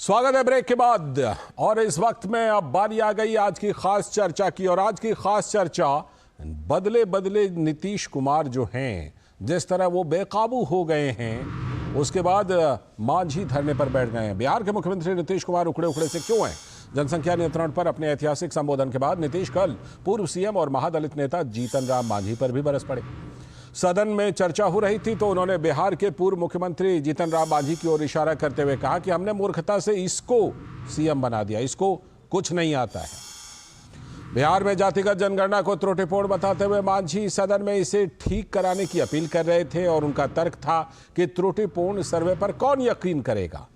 स्वागत है ब्रेक के बाद। और इस वक्त में अब बारी आ गई आज की खास चर्चा की। और आज की खास चर्चा बदले बदले नीतीश कुमार जो हैं, जिस तरह वो बेकाबू हो गए हैं, उसके बाद मांझी धरने पर बैठ गए हैं। बिहार के मुख्यमंत्री नीतीश कुमार उखड़े उखड़े से क्यों हैं? जनसंख्या नियंत्रण पर अपने ऐतिहासिक संबोधन के बाद नीतीश कल पूर्व सीएम और महादलित नेता जीतन राम मांझी पर भी बरस पड़े। सदन में चर्चा हो रही थी तो उन्होंने बिहार के पूर्व मुख्यमंत्री जीतन राम मांझी की ओर इशारा करते हुए कहा कि हमने मूर्खता से इसको सीएम बना दिया, इसको कुछ नहीं आता है। बिहार में जातिगत जनगणना को त्रुटिपूर्ण बताते हुए मांझी सदन में इसे ठीक कराने की अपील कर रहे थे और उनका तर्क था कि त्रुटिपूर्ण सर्वे पर कौन यकीन करेगा।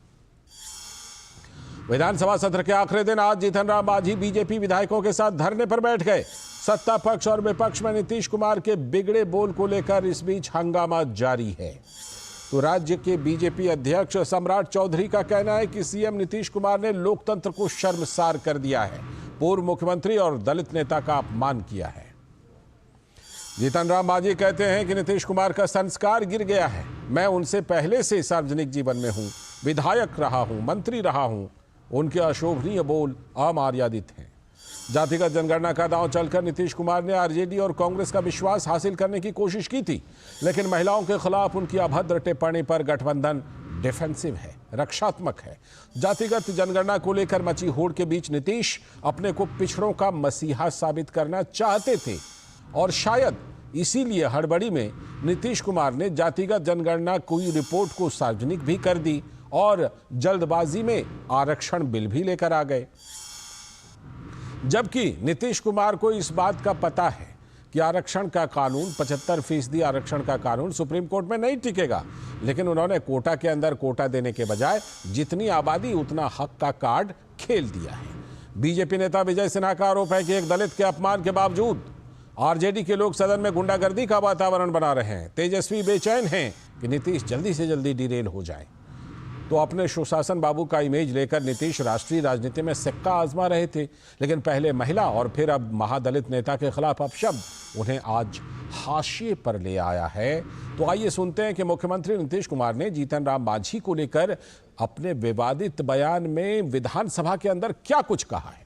विधानसभा सत्र के आखिरी दिन आज जीतन राम मांझी बीजेपी विधायकों के साथ धरने पर बैठ गए। सत्ता पक्ष और विपक्ष में नीतीश कुमार के बिगड़े बोल को लेकर इस बीच हंगामा जारी है। तो राज्य के बीजेपी अध्यक्ष सम्राट चौधरी का कहना है कि सीएम नीतीश कुमार ने लोकतंत्र को शर्मसार कर दिया है, पूर्व मुख्यमंत्री और दलित नेता का अपमान किया है। जीतन राम मांझी कहते हैं कि नीतीश कुमार का संस्कार गिर गया है। मैं उनसे पहले से सार्वजनिक जीवन में हूं, विधायक रहा हूं, मंत्री रहा हूं। उनके अशोभनीय बोल अमर्यादित हैं। जातिगत जनगणना का दांव चलकर नीतीश कुमार ने आरजेडी और कांग्रेस का विश्वास हासिल करने की कोशिश की थी, लेकिन महिलाओं के खिलाफ उनकी अभद्र टिप्पणी पर गठबंधन डिफेंसिव है, रक्षात्मक है। जातिगत जनगणना को लेकर मची होड़ के बीच नीतीश अपने को पिछड़ों का मसीहा साबित करना चाहते थे और शायद इसीलिए हड़बड़ी में नीतीश कुमार ने जातिगत जनगणना की रिपोर्ट को सार्वजनिक भी कर दी और जल्दबाजी में आरक्षण बिल भी लेकर आ गए। जबकि नीतीश कुमार को इस बात का पता है कि आरक्षण का कानून 75% आरक्षण का कानून सुप्रीम कोर्ट में नहीं टिकेगा, लेकिन उन्होंने कोटा के अंदर कोटा देने के बजाय जितनी आबादी उतना हक का कार्ड खेल दिया है। बीजेपी नेता विजय सिन्हा का आरोप है कि एक दलित के अपमान के बावजूद आरजेडी के लोग सदन में गुंडागर्दी का वातावरण बना रहे हैं। तेजस्वी बेचैन हैं कि नीतीश जल्दी से जल्दी डिरेल हो जाए। तो अपने सुशासन बाबू का इमेज लेकर नीतीश राष्ट्रीय राजनीति में सिक्का आजमा रहे थे, लेकिन पहले महिला और फिर अब महादलित नेता के खिलाफ अपशब्द उन्हें आज हाशिए पर ले आया है। तो आइए सुनते हैं कि मुख्यमंत्री नीतीश कुमार ने जीतन राम मांझी को लेकर अपने विवादित बयान में विधानसभा के अंदर क्या कुछ कहा है।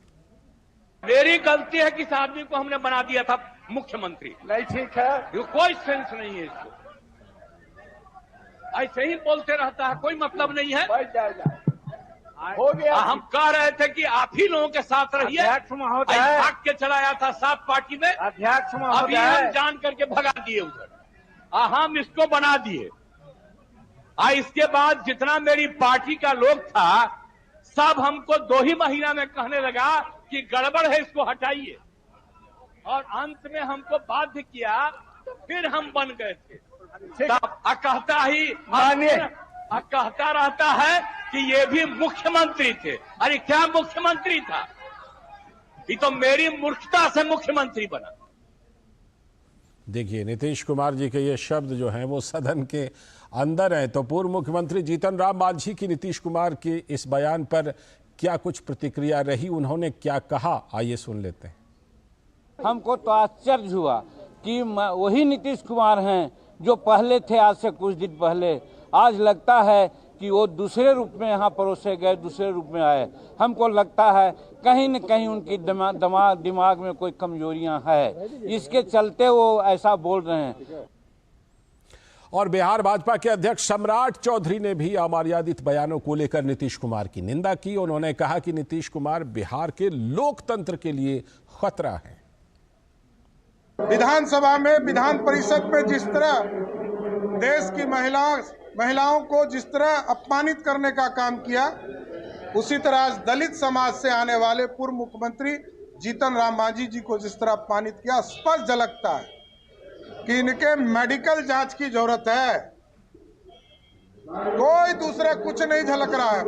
मेरी गलती है कि इस आदमी को हमने बना दिया था मुख्यमंत्री। नहीं ठीक है, कोई सेंस नहीं है इसको, ऐसे ही बोलते रहता है, कोई मतलब नहीं है। हो गया। हम कह रहे थे कि आप ही लोगों के साथ रहिए। अध्यक्ष महोदय भाग के चलाया था सात पार्टी में। अध्यक्ष महोदय अभी हम जान करके भगा दिए उधर, हम इसको बना दिए। इसके बाद जितना मेरी पार्टी का लोग था सब हमको 2 ही महीना में कहने लगा कि गड़बड़ है, इसको हटाइए। और अंत में हमको बाध्य किया, तो फिर हम बन गए थे। कहता रहता है कि ये भी मुख्यमंत्री थे। अरे क्या मुख्यमंत्री था? ये तो मेरी मूर्खता से मुख्यमंत्री बना। देखिए, नीतीश कुमार जी के ये शब्द जो हैं वो सदन के अंदर हैं। तो पूर्व मुख्यमंत्री जीतन राम मांझी की नीतीश कुमार के इस बयान पर क्या कुछ प्रतिक्रिया रही, उन्होंने क्या कहा, आइए सुन लेते हैं। हमको तो आश्चर्य हुआ कि वही नीतीश कुमार हैं जो पहले थे, आज से कुछ दिन पहले। आज लगता है कि वो दूसरे रूप में यहाँ परोसे गए, दूसरे रूप में आए। हमको लगता है कहीं न कहीं उनकी दिमाग में कोई कमजोरियां है, इसके चलते वो ऐसा बोल रहे हैं। और बिहार भाजपा के अध्यक्ष सम्राट चौधरी ने भी अमर्यादित बयानों को लेकर नीतीश कुमार की निंदा की। उन्होंने कहा कि नीतीश कुमार बिहार के लोकतंत्र के लिए खतरा है। विधानसभा में, विधान परिषद में जिस तरह देश की महिलाओं को जिस तरह अपमानित करने का काम किया, उसी तरह आज दलित समाज से आने वाले पूर्व मुख्यमंत्री जीतन राम मांझी जी को जिस तरह अपमानित किया, स्पष्ट झलकता है कि इनके मेडिकल जांच की जरूरत है। कोई दूसरा कुछ नहीं झलक रहा है।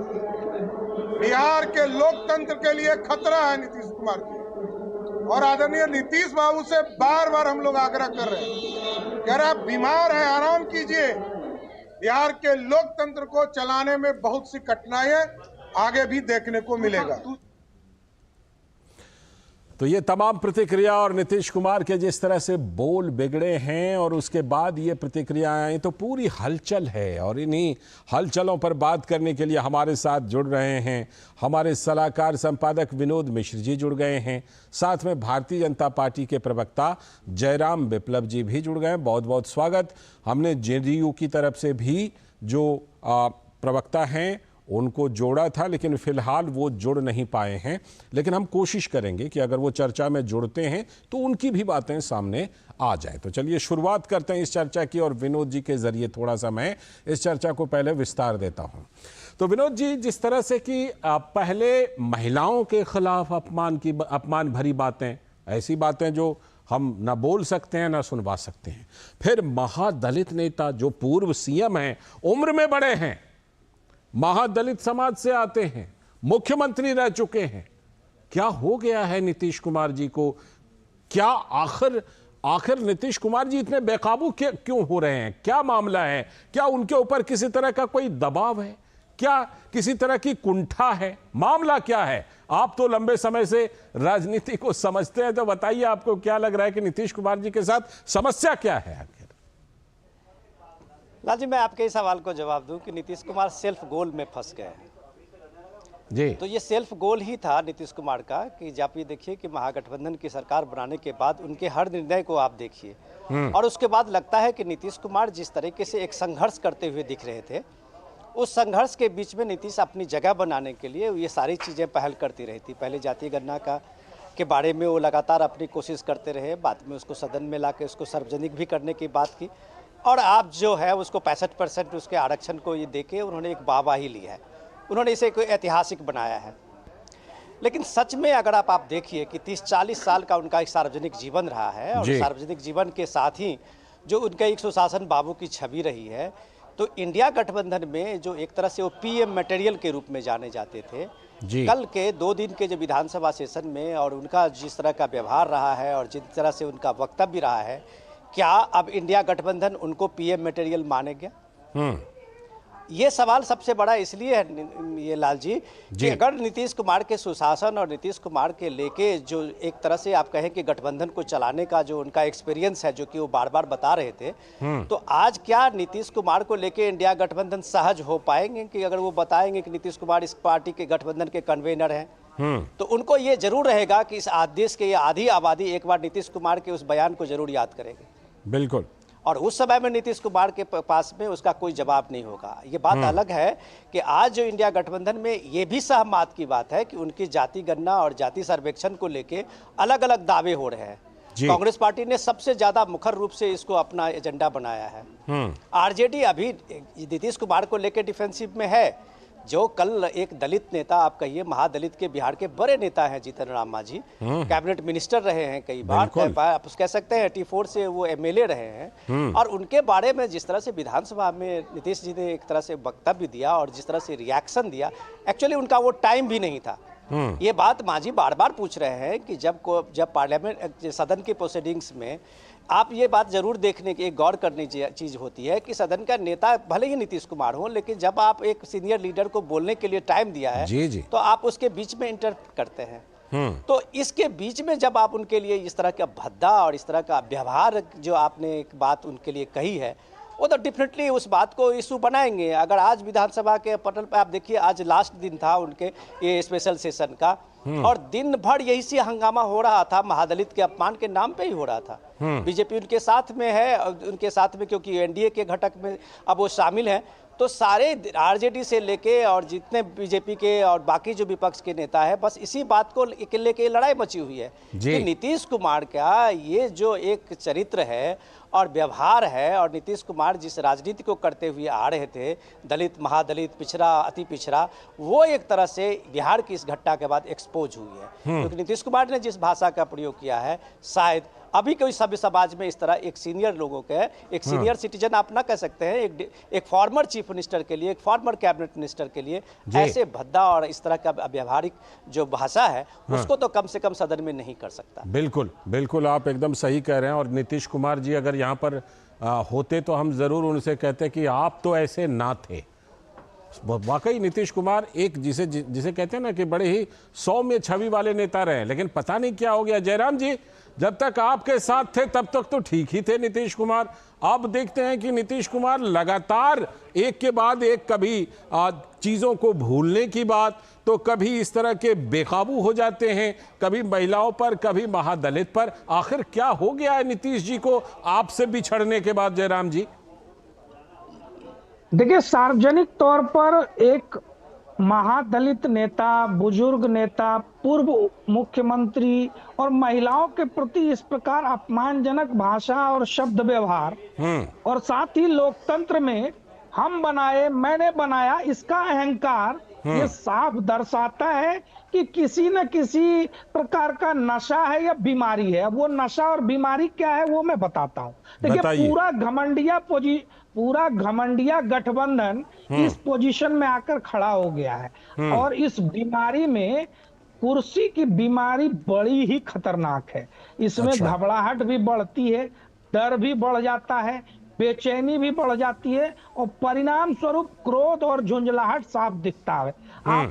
बिहार के लोकतंत्र के लिए खतरा है नीतीश कुमार की। और आदरणीय नीतीश बाबू से बार बार हम लोग आग्रह कर रहे हैं कि अगर आप बीमार हैं, आराम कीजिए। बिहार के लोकतंत्र को चलाने में बहुत सी कठिनाइयां आगे भी देखने को मिलेगा। तो ये तमाम प्रतिक्रिया और नीतीश कुमार के जिस तरह से बोल बिगड़े हैं और उसके बाद ये प्रतिक्रियाएं आई तो पूरी हलचल है। और इन्हीं हलचलों पर बात करने के लिए हमारे साथ जुड़ रहे हैं हमारे सलाहकार संपादक विनोद मिश्र जी जुड़ गए हैं, साथ में भारतीय जनता पार्टी के प्रवक्ता जयराम विप्लव जी भी जुड़ गए। बहुत बहुत स्वागत। हमने जेडीयू की तरफ से भी जो प्रवक्ता हैं उनको जोड़ा था, लेकिन फिलहाल वो जुड़ नहीं पाए हैं, लेकिन हम कोशिश करेंगे कि अगर वो चर्चा में जुड़ते हैं तो उनकी भी बातें सामने आ जाए। तो चलिए शुरुआत करते हैं इस चर्चा की और विनोद जी के जरिए थोड़ा सा मैं इस चर्चा को पहले विस्तार देता हूं। तो विनोद जी, जिस तरह से कि पहले महिलाओं के खिलाफ अपमान भरी बातें, ऐसी बातें जो हम ना बोल सकते हैं ना सुनवा सकते हैं, फिर महादलित नेता जो पूर्व सीएम हैं, उम्र में बड़े हैं, महादलित समाज से आते हैं, मुख्यमंत्री रह चुके हैं, क्या हो गया है नीतीश कुमार जी को? क्या आखिर नीतीश कुमार जी इतने बेकाबू क्यों हो रहे हैं? क्या मामला है? क्या उनके ऊपर किसी तरह का कोई दबाव है? क्या किसी तरह की कुंठा है? मामला क्या है? आप तो लंबे समय से राजनीति को समझते हैं, तो बताइए आपको क्या लग रहा है कि नीतीश कुमार जी के साथ समस्या क्या है आखिर? लाल जी, मैं आपके इस सवाल को जवाब दूं कि नीतीश कुमार सेल्फ गोल में फंस गए हैं जी। तो ये सेल्फ गोल ही था नीतीश कुमार का कि जब ये देखिए कि महागठबंधन की सरकार बनाने के बाद उनके हर निर्णय को आप देखिए और उसके बाद लगता है कि नीतीश कुमार जिस तरीके से एक संघर्ष करते हुए दिख रहे थे, उस संघर्ष के बीच में नीतीश अपनी जगह बनाने के लिए ये सारी चीज़ें पहल करती रही थी। पहले जातीय गणना के बारे में वो लगातार अपनी कोशिश करते रहे, बाद में उसको सदन में ला के उसको सार्वजनिक भी करने की बात की, और आप जो है उसको 65% उसके आरक्षण को ये देके उन्होंने एक वाहवाही ली है, उन्होंने इसे कोई ऐतिहासिक बनाया है। लेकिन सच में अगर आप देखिए कि 30-40 साल का उनका एक सार्वजनिक जीवन रहा है और सार्वजनिक जीवन के साथ ही जो उनका एक सुशासन बाबू की छवि रही है, तो इंडिया गठबंधन में जो एक तरह से वो पीएम मटेरियल के रूप में जाने जाते थे, कल के 2 दिन के जो विधानसभा सेशन में और उनका जिस तरह का व्यवहार रहा है और जिस तरह से उनका वक्तव्य रहा है, क्या अब इंडिया गठबंधन उनको पीएम मटेरियल मानेगा? ये सवाल सबसे बड़ा इसलिए है ये लाल जी कि अगर नीतीश कुमार के सुशासन और नीतीश कुमार के लेके जो एक तरह से आप कहें कि गठबंधन को चलाने का जो उनका एक्सपीरियंस है, जो कि वो बार बार बता रहे थे, तो आज क्या नीतीश कुमार को लेके इंडिया गठबंधन सहज हो पाएंगे? कि अगर वो बताएंगे कि नीतीश कुमार इस पार्टी के गठबंधन के कन्वेनर हैं, तो उनको ये जरूर रहेगा कि इस देश के आधी आबादी एक बार नीतीश कुमार के उस बयान को जरूर याद करेगी। बिल्कुल। और उस समय में नीतीश कुमार के पास में उसका कोई जवाब नहीं होगा। ये बात अलग है कि आज जो इंडिया गठबंधन में ये भी सहमत की बात है कि उनकी जाति गणना और जाति सर्वेक्षण को लेके अलग अलग दावे हो रहे हैं। कांग्रेस पार्टी ने सबसे ज्यादा मुखर रूप से इसको अपना एजेंडा बनाया है। आरजेडी अभी नीतीश कुमार को लेकर डिफेंसिव में है। जो कल एक दलित नेता, आप कहिए महादलित के बिहार के बड़े नेता हैं जीतन राम मांझी, कैबिनेट मिनिस्टर रहे हैं कई बार, आप कह सकते हैं 84 से वो एमएलए रहे हैं, और उनके बारे में जिस तरह से विधानसभा में नीतीश जी ने एक तरह से वक्तव्य दिया और जिस तरह से रिएक्शन दिया, एक्चुअली उनका वो टाइम भी नहीं था। ये बात मांझी बार बार पूछ रहे हैं कि जब पार्लियामेंट सदन के प्रोसीडिंग्स में आप ये बात जरूर देखने की, एक गौर करने की चीज़ होती है कि सदन का नेता भले ही नीतीश कुमार हो, लेकिन जब आप एक सीनियर लीडर को बोलने के लिए टाइम दिया है तो आप उसके बीच में इंटरप्ट करते हैं। तो इसके बीच में जब आप उनके लिए इस तरह का भद्दा और इस तरह का व्यवहार जो आपने एक बात उनके लिए कही है, वो तो डेफिनेटली उस बात को इशू बनाएंगे। अगर आज विधानसभा के पटल पर आप देखिए, आज लास्ट दिन था उनके ये स्पेशल सेशन का, और दिन भर यही से हंगामा हो रहा था, महादलित के अपमान के नाम पे ही हो रहा था। बीजेपी उनके साथ में है, उनके साथ में क्योंकि एनडीए के घटक में अब वो शामिल हैं, तो सारे आरजेडी से लेके और जितने बीजेपी के और बाकी जो विपक्ष के नेता है, बस इसी बात को लेके लड़ाई मची हुई है कि नीतीश कुमार का ये जो एक चरित्र है और व्यवहार है, और नीतीश कुमार जिस राजनीति को करते हुए आ रहे थे, दलित, महादलित, पिछड़ा, अति पिछड़ा, वो एक तरह से बिहार की इस घटना के बाद एक्सपोज हुई है। क्योंकि नीतीश कुमार ने जिस भाषा का प्रयोग किया है, शायद अभी कोई सभ्य समाज में इस तरह एक सीनियर लोगों के, एक सीनियर सिटीजन आप ना कह सकते हैं, एक फॉर्मर चीफ मिनिस्टर के लिए, एक फॉर्मर कैबिनेट मिनिस्टर के लिए ऐसे भद्दा और इस तरह का व्यवहारिक जो भाषा है, उसको तो कम से कम सदन में नहीं कर सकता। बिल्कुल बिल्कुल, आप एकदम सही कह रहे हैं। और नीतीश कुमार जी अगर यहाँ पर होते तो हम जरूर उनसे कहते कि आप तो ऐसे ना थे, वाकई नीतीश कुमार एक जिसे कहते हैं ना कि बड़े ही सौम्य छवि वाले नेता रहे, लेकिन पता नहीं क्या हो गया। जयराम जी, जब तक आपके साथ थे तब तक तो ठीक ही थे नीतीश कुमार। अब देखते हैं कि नीतीश कुमार लगातार एक के बाद एक, कभी चीजों को भूलने की बात, तो कभी इस तरह के बेकाबू हो जाते हैं, कभी महिलाओं पर, कभी महादलित पर। आखिर क्या हो गया है नीतीश जी को आपसे बिछड़ने के बाद? जयराम जी देखिए, सार्वजनिक तौर पर एक महादलित नेता, बुजुर्ग नेता, पूर्व मुख्यमंत्री और महिलाओं के प्रति इस प्रकार अपमानजनक भाषा और शब्द व्यवहार और साथ ही लोकतंत्र में हम बनाए, मैंने बनाया, इसका अहंकार, ये साफ दर्शाता है कि किसी न किसी प्रकार का नशा है या बीमारी है। अब वो नशा और बीमारी क्या है वो मैं बताता हूँ। देखिए, पूरा घमंडिया गठबंधन इस पोजीशन में आकर खड़ा हो गया है और इस बीमारी में, कुर्सी की बीमारी बड़ी ही खतरनाक है। इसमें घबराहट भी बढ़ती है, डर भी बढ़ जाता है, बेचैनी भी बढ़ जाती है और परिणाम स्वरूप क्रोध और झुंझलाहट साफ दिखता है।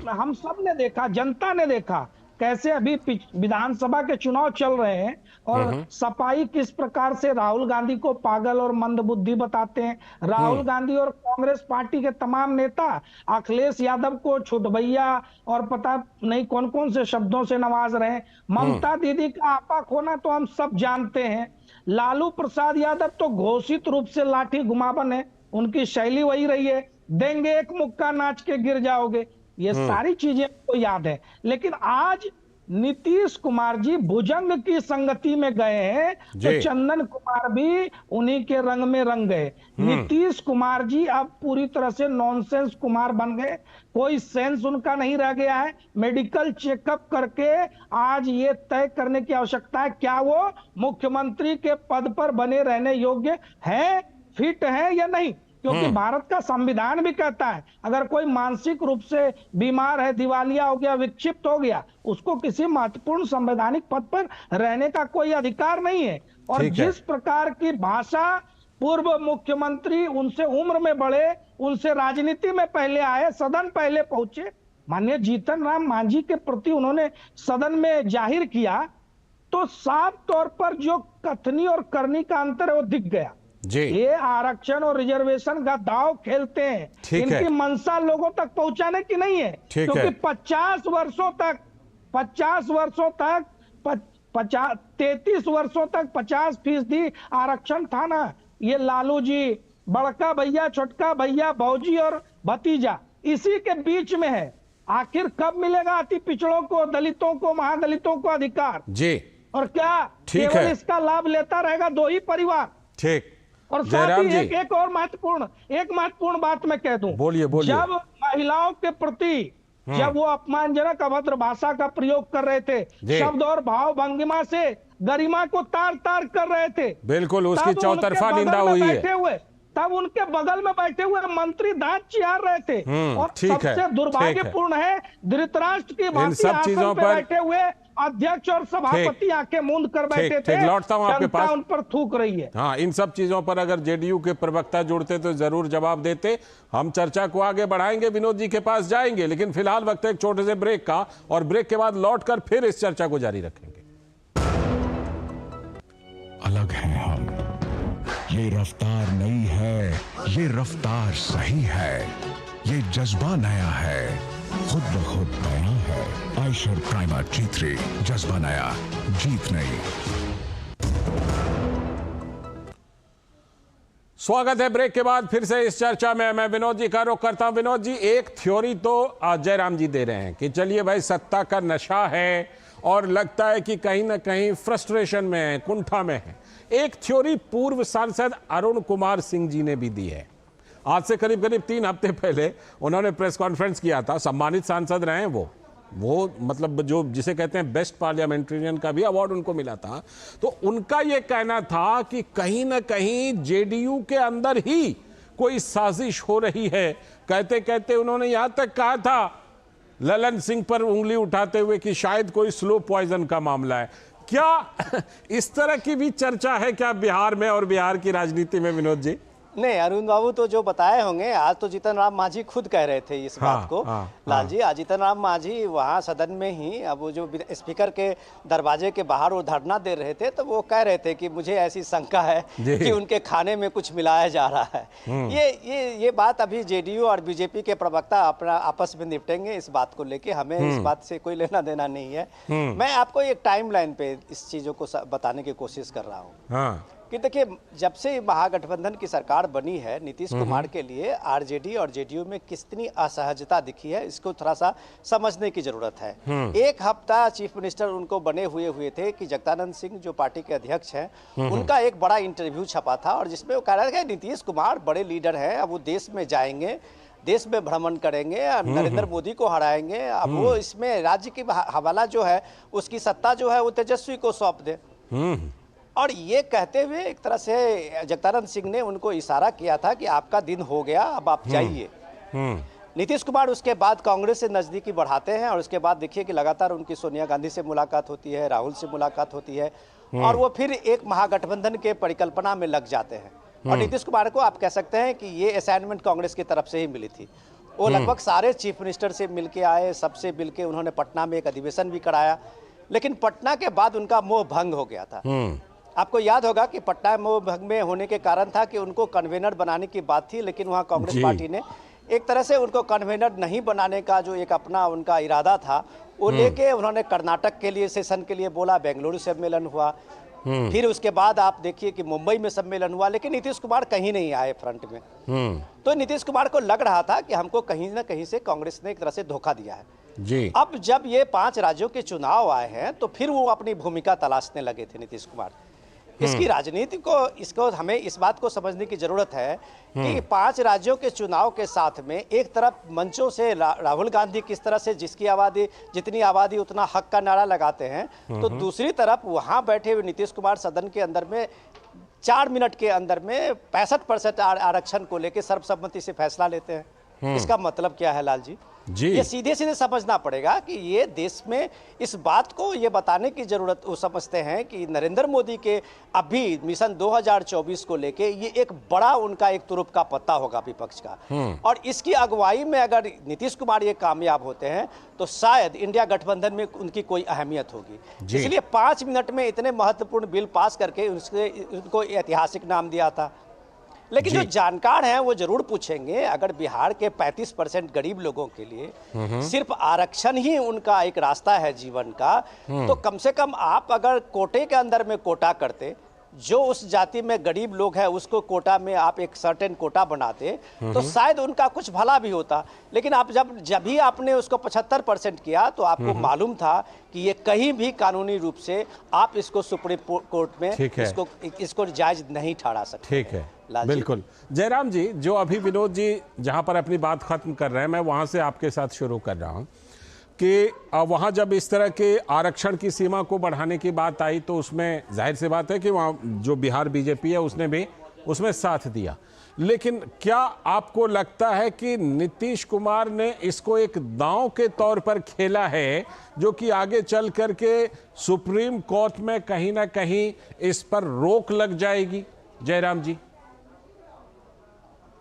हम सब ने देखा, जनता ने देखा कैसे अभी विधानसभा के चुनाव चल रहे हैं और सपाई किस प्रकार से राहुल गांधी को पागल और मंदबुद्धि बताते हैं। राहुल गांधी और कांग्रेस पार्टी के तमाम नेता अखिलेश यादव को छुटभैया और पता नहीं कौन कौन से शब्दों से नवाज रहे हैं। ममता दीदी का आपा खोना तो हम सब जानते हैं। लालू प्रसाद यादव तो घोषित रूप से लाठी घुमावन है, उनकी शैली वही रही है, देंगे एक मुक्का नाच के गिर जाओगे, ये सारी चीजें तो याद है। लेकिन आज नीतीश कुमार जी भुजंग की संगति में गए हैं तो चंदन कुमार भी उन्हीं के रंग में रंग गए। नीतीश कुमार जी अब पूरी तरह से नॉनसेंस कुमार बन गए, कोई सेंस उनका नहीं रह गया है। मेडिकल चेकअप करके आज ये तय करने की आवश्यकता है क्या वो मुख्यमंत्री के पद पर बने रहने योग्य है, फिट है या नहीं, क्योंकि भारत का संविधान भी कहता है अगर कोई मानसिक रूप से बीमार है, दिवालिया हो गया, विक्षिप्त हो गया, उसको किसी महत्वपूर्ण संवैधानिक पद पर रहने का कोई अधिकार नहीं है। और जिस प्रकार की भाषा पूर्व मुख्यमंत्री, उनसे उम्र में बड़े, उनसे राजनीति में पहले आए, सदन पहले पहुंचे, माननीय जीतन राम मांझी के प्रति उन्होंने सदन में जाहिर किया, तो साफ तौर पर जो कथनी और करनी का अंतर है वो दिख गया। ये आरक्षण और रिजर्वेशन का दाव खेलते हैं, इनकी मंशा लोगों तक पहुंचाने की नहीं है, क्योंकि 33 वर्षों तक 50% आरक्षण था ना। ये लालू जी बड़का भैया, छोटका भैया, भौजी और भतीजा इसी के बीच में है। आखिर कब मिलेगा अति पिछड़ों को, दलितों को, महादलितों को अधिकार? जी, और क्या केवल इसका लाभ लेता रहेगा दो ही परिवार? ठीक। और साथ ही एक और महत्वपूर्ण बात मैं कह दूं, बोलिए। जब महिलाओं के प्रति जब वो अपमानजनक अभद्र भाषा का प्रयोग कर रहे थे, शब्द और भाव भंगिमा से गरिमा को तार तार कर रहे थे, बिल्कुल उसकी चौतरफा निंदा हुई है, तब उनके बगल में बैठे हुए मंत्री दांत चिहार रहे थे। और सबसे दुर्भाग्यपूर्ण है धृतराष्ट्र की भांति आसन पे बैठे हुए अध्यक्ष और सभापति आंखें मूंद कर बैठे थे। लौटता हूं आपके पास, उन पर थूक रही है। हाँ, इन सब चीजों पर अगर जेडीयू के प्रवक्ता जुड़ते तो जरूर जवाब देते। हम चर्चा को आगे बढ़ाएंगे, विनोद जी के पास जाएंगे, लेकिन फिलहाल वक्त है एक छोटे से ब्रेक का, और ब्रेक के बाद लौटकर फिर इस चर्चा को जारी रखेंगे। अलग हैं हम, ये रफ्तार नई है, ये रफ्तार सही है, ये जज्बा नया है, खुद ब खुद नया है। आयशर प्राइमर G3, जज्बा नया, जीत नई। स्वागत है ब्रेक के बाद फिर से इस चर्चा में। मैं विनोद जी का रुख करता हूं। विनोद जी, एक थ्योरी तो जयराम जी दे रहे हैं कि चलिए भाई, सत्ता का नशा है और लगता है कि कहीं ना कहीं फ्रस्ट्रेशन में है, कुंठा में है। एक थ्योरी पूर्व सांसद अरुण कुमार सिंह जी ने भी दी है। आज से करीब 3 हफ्ते पहले उन्होंने प्रेस कॉन्फ्रेंस किया था। सम्मानित सांसद रहे हैं वो मतलब जो जिसे कहते हैं बेस्ट पार्लियामेंटेरियन का भी अवार्ड उनको मिला था। तो उनका ये कहना था कि कहीं ना कहीं जेडीयू के अंदर ही कोई साजिश हो रही है। कहते कहते उन्होंने यहां तक कहा था ललन सिंह पर उंगली उठाते हुए कि शायद कोई स्लो पॉइजन का मामला है। क्या इस तरह की भी चर्चा है क्या बिहार में और बिहार की राजनीति में, विनोद जी? नहीं, अरुण बाबू तो जो बताए होंगे, आज तो जीतन राम मांझी खुद कह रहे थे इस बात को। लाल जी, आज जीतन राम मांझी वहाँ सदन में ही, अब वो जो स्पीकर के दरवाजे के बाहर वो धरना दे रहे थे, तो वो कह रहे थे कि मुझे ऐसी शंका है कि उनके खाने में कुछ मिलाया जा रहा है। ये बात अभी जेडीयू और बीजेपी के प्रवक्ता अपना आपस में निपटेंगे इस बात को लेके, हमें इस बात से कोई लेना देना नहीं है। मैं आपको एक टाइम लाइन पे इस चीजों को बताने की कोशिश कर रहा हूँ कि देखिए, जब से महागठबंधन की सरकार बनी है, नीतीश कुमार के लिए आरजेडी और जेडीयू में कितनी असहजता दिखी है, इसको थोड़ा सा समझने की जरूरत है। एक हफ्ता चीफ मिनिस्टर उनको बने हुए थे कि जगदानंद सिंह जो पार्टी के अध्यक्ष हैं, उनका एक बड़ा इंटरव्यू छपा था और जिसमें वो कह रहा था कि नीतीश कुमार बड़े लीडर हैं, अब वो देश में जाएंगे, देश में भ्रमण करेंगे, नरेंद्र मोदी को हराएंगे, अब वो इसमें राज्य की हवाला जो है, उसकी सत्ता जो है वो तेजस्वी को सौंप दे। और ये कहते हुए एक तरह से जगदानंद सिंह ने उनको इशारा किया था कि आपका दिन हो गया, अब आप जाइए। नीतीश कुमार उसके बाद कांग्रेस से नजदीकी बढ़ाते हैं और उसके बाद देखिए कि लगातार उनकी सोनिया गांधी से मुलाकात होती है, राहुल से मुलाकात होती है और वो फिर एक महागठबंधन के परिकल्पना में लग जाते हैं। और नीतीश कुमार को आप कह सकते हैं कि ये असाइनमेंट कांग्रेस की तरफ से ही मिली थी। वो लगभग सारे चीफ मिनिस्टर से मिलके आए, सबसे मिलके उन्होंने पटना में एक अधिवेशन भी कराया, लेकिन पटना के बाद उनका मोह भंग हो गया था। आपको याद होगा कि पटना मोह भंग में होने के कारण था कि उनको कन्वेनर बनाने की बात थी, लेकिन वहाँ कांग्रेस पार्टी ने एक तरह से उनको कन्वेनर नहीं बनाने का जो एक अपना उनका इरादा था वो लेके उन्होंने कर्नाटक के लिए सेशन के लिए बोला, बेंगलुरु सम्मेलन हुआ, फिर उसके बाद आप देखिए कि मुंबई में सम्मेलन हुआ, लेकिन नीतीश कुमार कहीं नहीं आए फ्रंट में। तो नीतीश कुमार को लग रहा था कि हमको कहीं ना कहीं से कांग्रेस ने एक तरह से धोखा दिया है जी। अब जब ये 5 राज्यों के चुनाव आए हैं तो फिर वो अपनी भूमिका तलाशने लगे थे नीतीश कुमार। इसकी राजनीति को इसको हमें इस बात को समझने की जरूरत है कि 5 राज्यों के चुनाव के साथ में एक तरफ मंचों से राहुल गांधी किस तरह से जिसकी आबादी जितनी आबादी उतना हक का नारा लगाते हैं, तो दूसरी तरफ वहां बैठे हुए नीतीश कुमार सदन के अंदर में 4 मिनट के अंदर में 65% आरक्षण को लेकर सर्वसम्मति से फैसला लेते हैं। इसका मतलब क्या है लाल जी? ये सीधे सीधे समझना पड़ेगा कि ये देश में इस बात को ये बताने की जरूरत वो समझते हैं कि नरेंद्र मोदी के अभी मिशन 2024 को लेके ये एक बड़ा उनका एक तुरुप का पत्ता होगा विपक्ष का, और इसकी अगुवाई में अगर नीतीश कुमार ये कामयाब होते हैं तो शायद इंडिया गठबंधन में उनकी कोई अहमियत होगी। इसलिए 5 मिनट में इतने महत्वपूर्ण बिल पास करके उनको ऐतिहासिक नाम दिया था। लेकिन जो जानकार हैं वो जरूर पूछेंगे, अगर बिहार के 35% गरीब लोगों के लिए सिर्फ आरक्षण ही उनका एक रास्ता है जीवन का, तो कम से कम आप अगर कोटे के अंदर में कोटा करते, जो उस जाति में गरीब लोग हैं उसको कोटा में आप एक सर्टेन कोटा बनाते तो शायद उनका कुछ भला भी होता। लेकिन आप जब भी आपने उसको 75% किया तो आपको मालूम था कि ये कहीं भी कानूनी रूप से आप इसको सुप्रीम कोर्ट में इसको जायज नहीं ठहरा सकते। ठीक है, बिल्कुल। जयराम जी, जो अभी विनोद जी जहां पर अपनी बात खत्म कर रहे हैं, मैं वहां से आपके साथ शुरू कर रहा हूं कि वहाँ जब इस तरह के आरक्षण की सीमा को बढ़ाने की बात आई तो उसमें जाहिर सी बात है कि वहाँ जो बिहार बीजेपी है उसने भी उसमें साथ दिया। लेकिन क्या आपको लगता है कि नीतीश कुमार ने इसको एक दांव के तौर पर खेला है जो कि आगे चल करके सुप्रीम कोर्ट में कहीं ना कहीं इस पर रोक लग जाएगी? जयराम जी,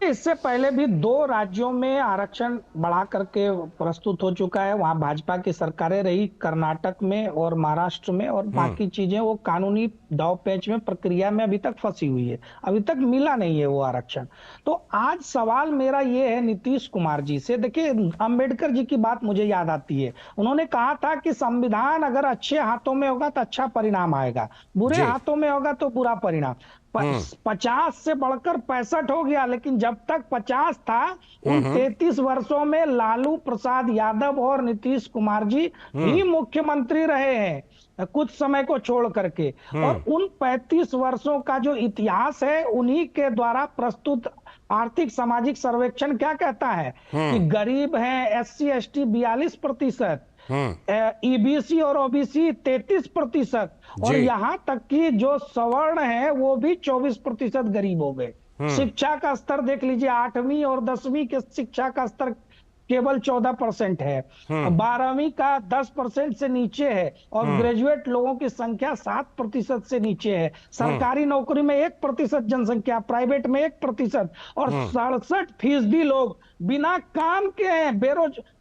इससे पहले भी 2 राज्यों में आरक्षण बढ़ा करके प्रस्तुत हो चुका है। वहां भाजपा की सरकारें रही, कर्नाटक में और महाराष्ट्र में, और बाकी चीजें वो कानूनी दाव पेच में प्रक्रिया में अभी तक फंसी हुई है, अभी तक मिला नहीं है वो आरक्षण। तो आज सवाल मेरा ये है नीतीश कुमार जी से। देखिए, अंबेडकर जी की बात मुझे याद आती है। उन्होंने कहा था कि संविधान अगर अच्छे हाथों में होगा तो अच्छा परिणाम आएगा, बुरे हाथों में होगा तो बुरा परिणाम। 50 से बढ़कर 65 हो गया, लेकिन जब तक 50 था उन 33 वर्षों में लालू प्रसाद यादव और नीतीश कुमार जी ही मुख्यमंत्री रहे हैं, कुछ समय को छोड़ करके। और उन 35 वर्षों का जो इतिहास है उन्हीं के द्वारा प्रस्तुत आर्थिक सामाजिक सर्वेक्षण क्या कहता है कि गरीब हैं SC ST 42%, ईबीसी और ओबीसी 33%, और यहाँ तक कि जो सवर्ण है वो भी 24% गरीब हो गए। शिक्षा का स्तर देख लीजिए, 8वीं और 10वीं के शिक्षा का स्तर केवल 14% है। 12वीं का 10% से नीचे है और ग्रेजुएट लोगों की संख्या 7% से नीचे है। सरकारी नौकरी में 1% जनसंख्या, प्राइवेट में 1% और 67% लोग बिना काम के हैं,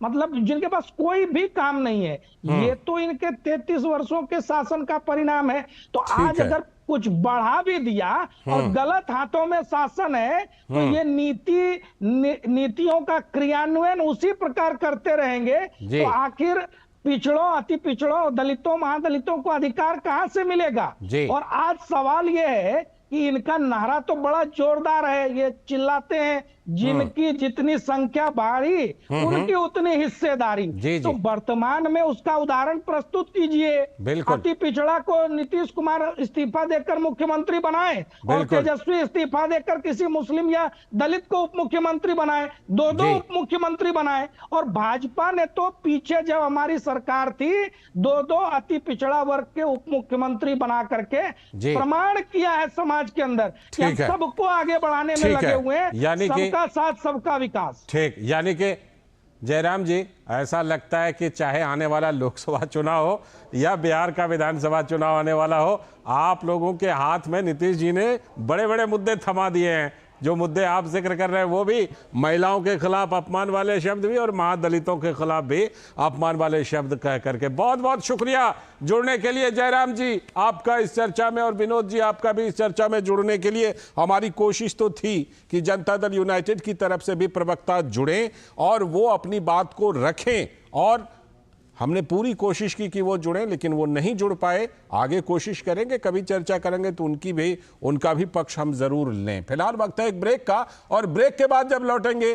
मतलब जिनके पास कोई भी काम नहीं है। ये तो इनके 33 वर्षों के शासन का परिणाम है। तो आज अगर कुछ बढ़ा भी दिया और गलत हाथों में शासन है तो ये नीतियों का क्रियान्वयन उसी प्रकार करते रहेंगे तो आखिर पिछड़ों, अति पिछड़ों, दलितों, महादलितों को अधिकार कहां से मिलेगा। और आज सवाल ये है कि इनका नारा तो बड़ा जोरदार है, ये चिल्लाते हैं जिनकी जितनी संख्या बढ़ी उनकी उतनी हिस्सेदारी। तो वर्तमान में उसका उदाहरण प्रस्तुत कीजिए। अति पिछड़ा को नीतीश कुमार इस्तीफा देकर मुख्यमंत्री बनाए और तेजस्वी इस्तीफा देकर किसी मुस्लिम या दलित को उप मुख्यमंत्री बनाए, दो उप मुख्यमंत्री बनाए। और भाजपा ने तो पीछे जब हमारी सरकार थी 2 अति पिछड़ा वर्ग के उप मुख्यमंत्री बना करके प्रमाण किया है समाज के अंदर कि सबको आगे बढ़ाने में लगे हुए हैं, सबका साथ सबका विकास। ठीक, यानी कि जयराम जी ऐसा लगता है कि चाहे आने वाला लोकसभा चुनाव हो या बिहार का विधानसभा चुनाव आने वाला हो, आप लोगों के हाथ में नीतीश जी ने बड़े बड़े मुद्दे थमा दिए हैं। जो मुद्दे आप जिक्र कर रहे हैं वो भी महिलाओं के खिलाफ अपमान वाले शब्द भी और महादलितों के खिलाफ भी अपमान वाले शब्द कह करके। बहुत बहुत शुक्रिया जुड़ने के लिए जयराम जी आपका इस चर्चा में, और विनोद जी आपका भी इस चर्चा में जुड़ने के लिए। हमारी कोशिश तो थी कि जनता दल यूनाइटेड की तरफ से भी प्रवक्ता जुड़ें और वो अपनी बात को रखें, और हमने पूरी कोशिश की कि वो जुड़ें, लेकिन वो नहीं जुड़ पाए। आगे कोशिश करेंगे, कभी चर्चा करेंगे तो उनका भी पक्ष हम जरूर लें। फिलहाल वक्त है एक ब्रेक का, और ब्रेक के बाद जब लौटेंगे